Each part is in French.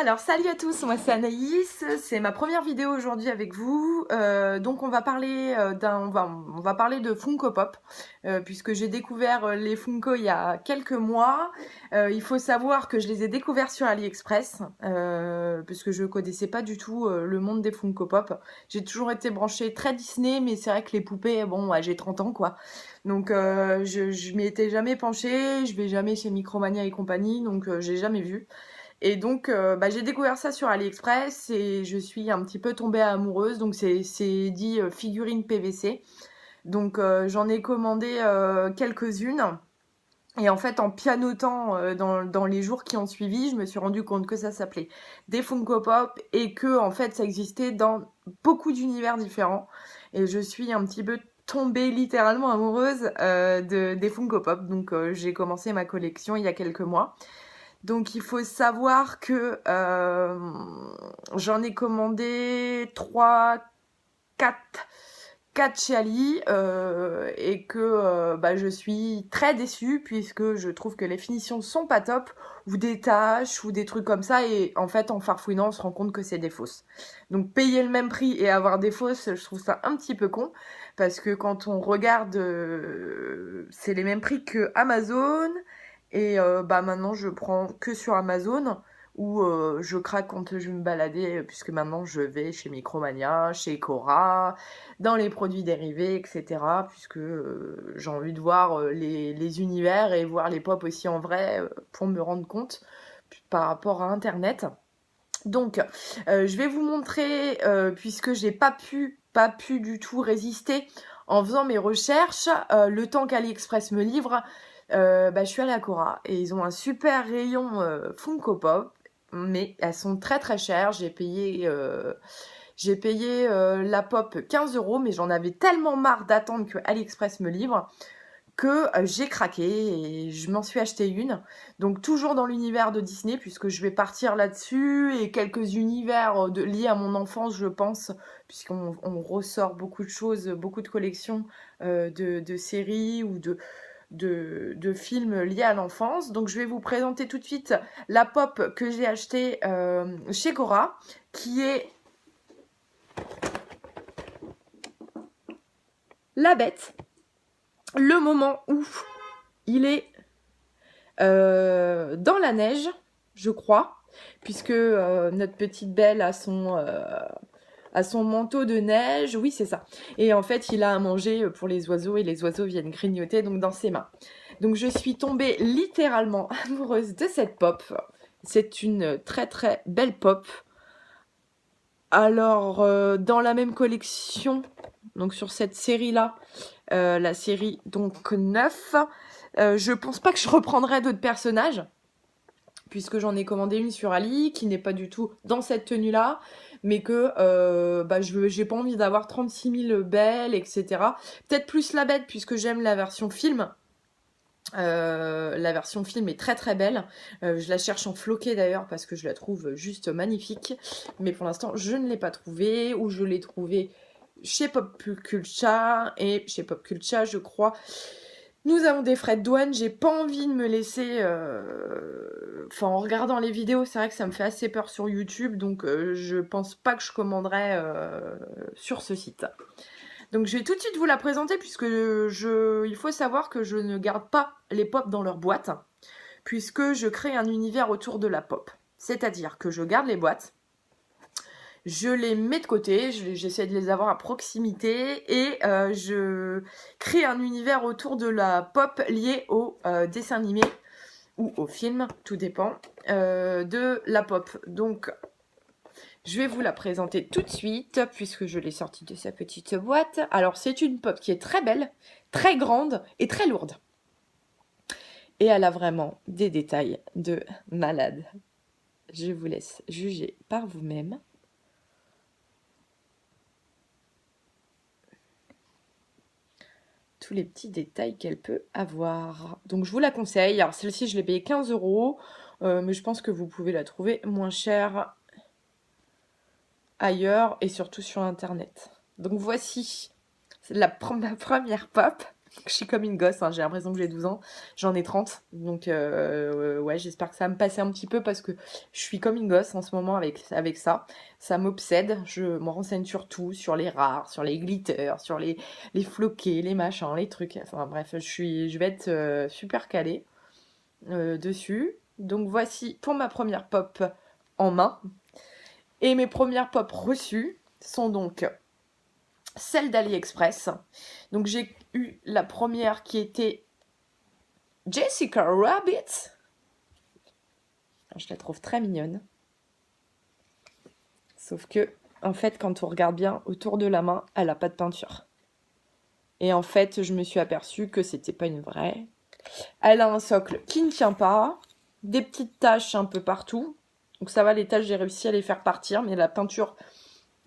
Alors, salut à tous, moi c'est Anaïs, c'est ma première vidéo aujourd'hui avec vous. Donc on va parler on va parler de Funko Pop, puisque j'ai découvert les Funko il y a quelques mois. Il faut savoir que je les ai découverts sur AliExpress, puisque je connaissais pas du tout le monde des Funko Pop. J'ai toujours été branchée très Disney, mais c'est vrai que les poupées, bon, ouais, j'ai 30 ans quoi. Donc je m'y étais jamais penchée, je vais jamais chez Micromania et compagnie, donc j'ai jamais vu. Et donc, j'ai découvert ça sur AliExpress et je suis un petit peu tombée amoureuse. Donc, c'est dit figurine PVC. Donc, j'en ai commandé quelques-unes. Et en fait, en pianotant dans les jours qui ont suivi, je me suis rendu compte que ça s'appelait des Funko Pop et que, en fait, ça existait dans beaucoup d'univers différents. Et je suis un petit peu tombée littéralement amoureuse des Funko Pop. Donc, j'ai commencé ma collection il y a quelques mois. Donc il faut savoir que j'en ai commandé 3, 4, 4 chez Ali et que je suis très déçue puisque je trouve que les finitions sont pas top ou des taches ou des trucs comme ça et en fait en farfouillant on se rend compte que c'est des fausses. Donc payer le même prix et avoir des fausses, je trouve ça un petit peu con parce que quand on regarde c'est les mêmes prix que Amazon et maintenant je prends que sur Amazon où je craque quand je vais me balader puisque maintenant je vais chez Micromania, chez Cora, dans les produits dérivés, etc. Puisque j'ai envie de voir les univers et voir les pop aussi en vrai pour me rendre compte par rapport à Internet. Donc, je vais vous montrer, puisque j'ai pas pu du tout résister en faisant mes recherches, le temps qu'AliExpress me livre, je suis allée à Cora et ils ont un super rayon Funko Pop, mais elles sont très très chères. J'ai payé la pop 15 euros, mais j'en avais tellement marre d'attendre que AliExpress me livre que j'ai craqué et je m'en suis acheté une. Donc toujours dans l'univers de Disney, puisque je vais partir là-dessus, et quelques univers liés à mon enfance, je pense, puisqu'on ressort beaucoup de choses, beaucoup de collections de séries ou de films liés à l'enfance. Donc je vais vous présenter tout de suite la pop que j'ai achetée chez Cora, qui est la bête. Le moment où il est dans la neige, je crois, puisque notre petite Belle a son manteau de neige, oui c'est ça. Et en fait il a à manger pour les oiseaux et les oiseaux viennent grignoter donc dans ses mains. Donc je suis tombée littéralement amoureuse de cette pop. C'est une très très belle pop. Alors dans la même collection, donc sur cette série là, la série donc 9, je pense pas que je reprendrai d'autres personnages puisque j'en ai commandé une sur Ali qui n'est pas du tout dans cette tenue là, mais que j'ai pas envie d'avoir 36 000 belles, etc. Peut-être plus la bête puisque j'aime la version film. La version film est très très belle. Je la cherche en floqué d'ailleurs parce que je la trouve juste magnifique. Mais pour l'instant, je ne l'ai pas trouvée ou je l'ai trouvée chez Pop Culture. Et chez Pop Culture, je crois, nous avons des frais de douane. J'ai pas envie de me laisser. En regardant les vidéos, c'est vrai que ça me fait assez peur sur YouTube. Donc, je pense pas que je commanderai sur ce site. Donc je vais tout de suite vous la présenter puisque il faut savoir que je ne garde pas les pop dans leur boîte puisque je crée un univers autour de la pop. C'est-à-dire que je garde les boîtes, je les mets de côté, j'essaie de les avoir à proximité et je crée un univers autour de la pop lié au dessin animé ou au film, tout dépend, de la pop. Donc je vais vous la présenter tout de suite, puisque je l'ai sortie de sa petite boîte. Alors, c'est une pop qui est très belle, très grande et très lourde. Et elle a vraiment des détails de malade. Je vous laisse juger par vous-même. Tous les petits détails qu'elle peut avoir. Donc, je vous la conseille. Alors, celle-ci, je l'ai payée 15 euros, mais je pense que vous pouvez la trouver moins chère ailleurs et surtout sur Internet. Donc, voici ma première pop. Je suis comme une gosse, hein, j'ai l'impression que j'ai 12 ans. J'en ai 30. Donc, ouais, j'espère que ça va me passer un petit peu parce que je suis comme une gosse en ce moment avec ça. Ça m'obsède. Je me renseigne sur tout, sur les rares, sur les glitters, sur les floqués, les machins, les trucs. Enfin, bref, je vais être super calée dessus. Donc, voici pour ma première pop en main. Et mes premières pop reçues sont donc celle d'AliExpress. Donc j'ai eu la première qui était Jessica Rabbit. Je la trouve très mignonne. Sauf que, en fait, quand on regarde bien autour de la main, elle n'a pas de peinture. Et en fait, je me suis aperçue que c'était pas une vraie. Elle a un socle qui ne tient pas, des petites taches un peu partout. Donc ça va, les taches, j'ai réussi à les faire partir, mais la peinture,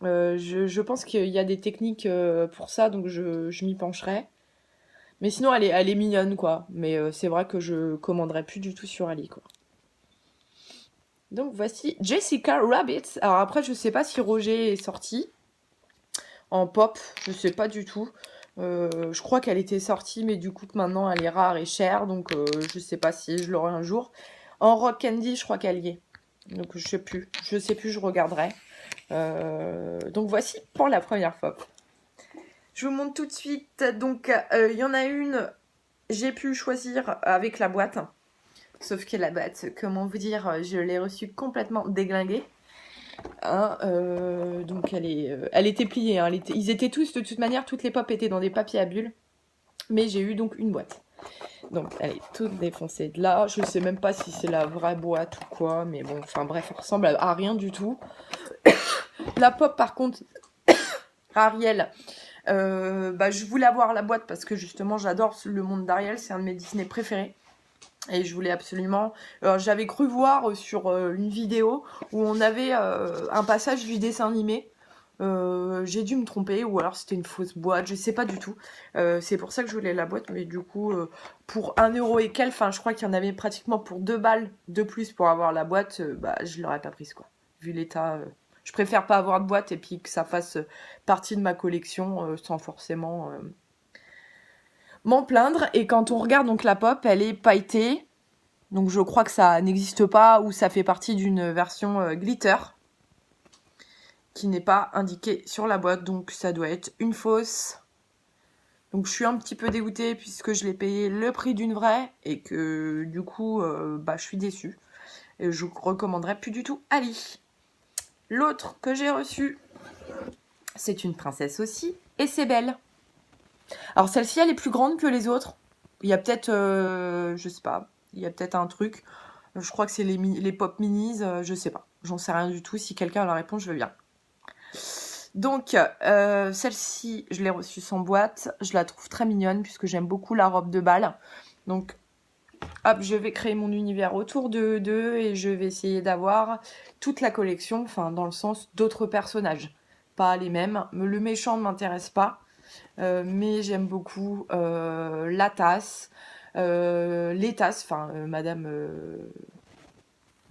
je pense qu'il y a des techniques pour ça, donc je m'y pencherai. Mais sinon, elle est mignonne, quoi. Mais c'est vrai que je commanderai plus du tout sur Ali, quoi. Donc voici Jessica Rabbit. Alors après, je sais pas si Roger est sorti en pop, je sais pas du tout. Je crois qu'elle était sortie, mais du coup que maintenant elle est rare et chère, donc je sais pas si je l'aurai un jour. En Rock Candy, je crois qu'elle y est. Donc je sais plus, je regarderai. Donc voici pour la première pop. Je vous montre tout de suite. Donc il y en a une, j'ai pu choisir avec la boîte. Sauf que la boîte, comment vous dire, je l'ai reçue complètement déglinguée. Hein, donc elle était pliée. Hein, ils étaient tous, de toute manière, toutes les pop étaient dans des papiers à bulles. Mais j'ai eu donc une boîte. Donc elle est toute défoncée de là. Je sais même pas si c'est la vraie boîte ou quoi. Mais bon, enfin bref, elle ressemble à rien du tout. La pop par contre, Ariel, je voulais avoir la boîte parce que justement j'adore le monde d'Ariel. C'est un de mes Disney préférés. Et je voulais absolument... j'avais cru voir sur une vidéo où on avait un passage du dessin animé. J'ai dû me tromper, ou alors c'était une fausse boîte, je sais pas du tout. C'est pour ça que je voulais la boîte, mais du coup, pour 1 € et quelques, enfin je crois qu'il y en avait pratiquement pour 2 balles de plus pour avoir la boîte, je l'aurais pas prise, quoi. Vu l'état, je préfère pas avoir de boîte et puis que ça fasse partie de ma collection sans forcément m'en plaindre. Et quand on regarde donc la pop, elle est pailletée. Donc je crois que ça n'existe pas ou ça fait partie d'une version glitter qui n'est pas indiquée sur la boîte. Donc ça doit être une fausse. Donc je suis un petit peu dégoûtée puisque je l'ai payé le prix d'une vraie et que du coup je suis déçue. Et je recommanderais plus du tout Ali. L'autre que j'ai reçu, c'est une princesse aussi et c'est belle. Alors celle-ci elle est plus grande que les autres. Il y a peut-être, je sais pas, il y a peut-être un truc. Je crois que c'est les pop minis, je sais pas. J'en sais rien du tout. Si quelqu'un a la réponse, je veux bien. Donc, celle-ci, je l'ai reçue sans boîte. Je la trouve très mignonne puisque j'aime beaucoup la robe de bal. Donc, hop, je vais créer mon univers autour d'eux et je vais essayer d'avoir toute la collection, enfin, dans le sens d'autres personnages. Pas les mêmes. Le méchant ne m'intéresse pas. Mais j'aime beaucoup la tasse, les tasses, enfin, Madame...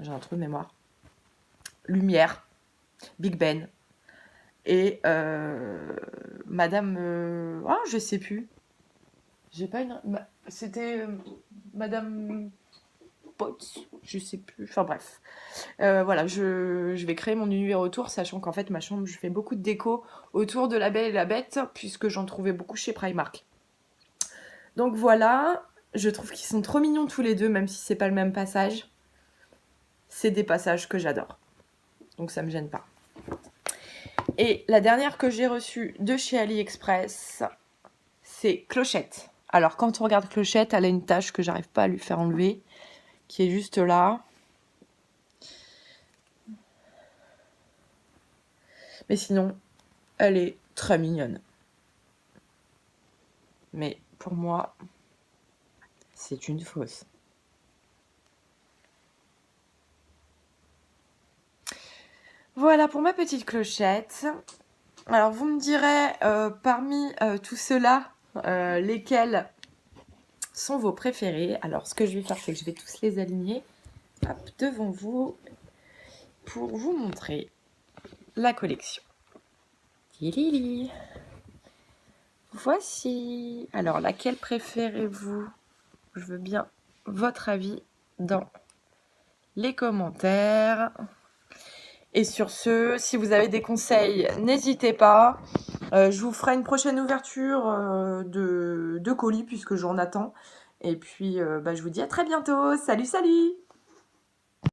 j'ai un trou de mémoire. Lumière, Big Ben. Et Madame... je sais plus. J'ai pas une... C'était Madame Potts, je sais plus. Enfin bref. Voilà, je vais créer mon univers autour, sachant qu'en fait, ma chambre, je fais beaucoup de déco autour de La Belle et la Bête, puisque j'en trouvais beaucoup chez Primark. Donc voilà, je trouve qu'ils sont trop mignons tous les deux, même si c'est pas le même passage. C'est des passages que j'adore. Donc ça me gêne pas. Et la dernière que j'ai reçue de chez AliExpress, c'est Clochette. Alors quand on regarde Clochette, elle a une tache que j'arrive pas à lui faire enlever, qui est juste là. Mais sinon, elle est très mignonne. Mais pour moi, c'est une fausse. Voilà pour ma petite Clochette. Alors vous me direz, parmi tout cela, lesquels sont vos préférés. Alors ce que je vais faire, c'est que je vais tous les aligner devant vous pour vous montrer la collection. Tilili. voici. Alors, laquelle préférez-vous? Je veux bien votre avis dans les commentaires. Et sur ce, si vous avez des conseils, n'hésitez pas. Je vous ferai une prochaine ouverture de colis puisque j'en attends. Et puis, je vous dis à très bientôt. Salut, salut!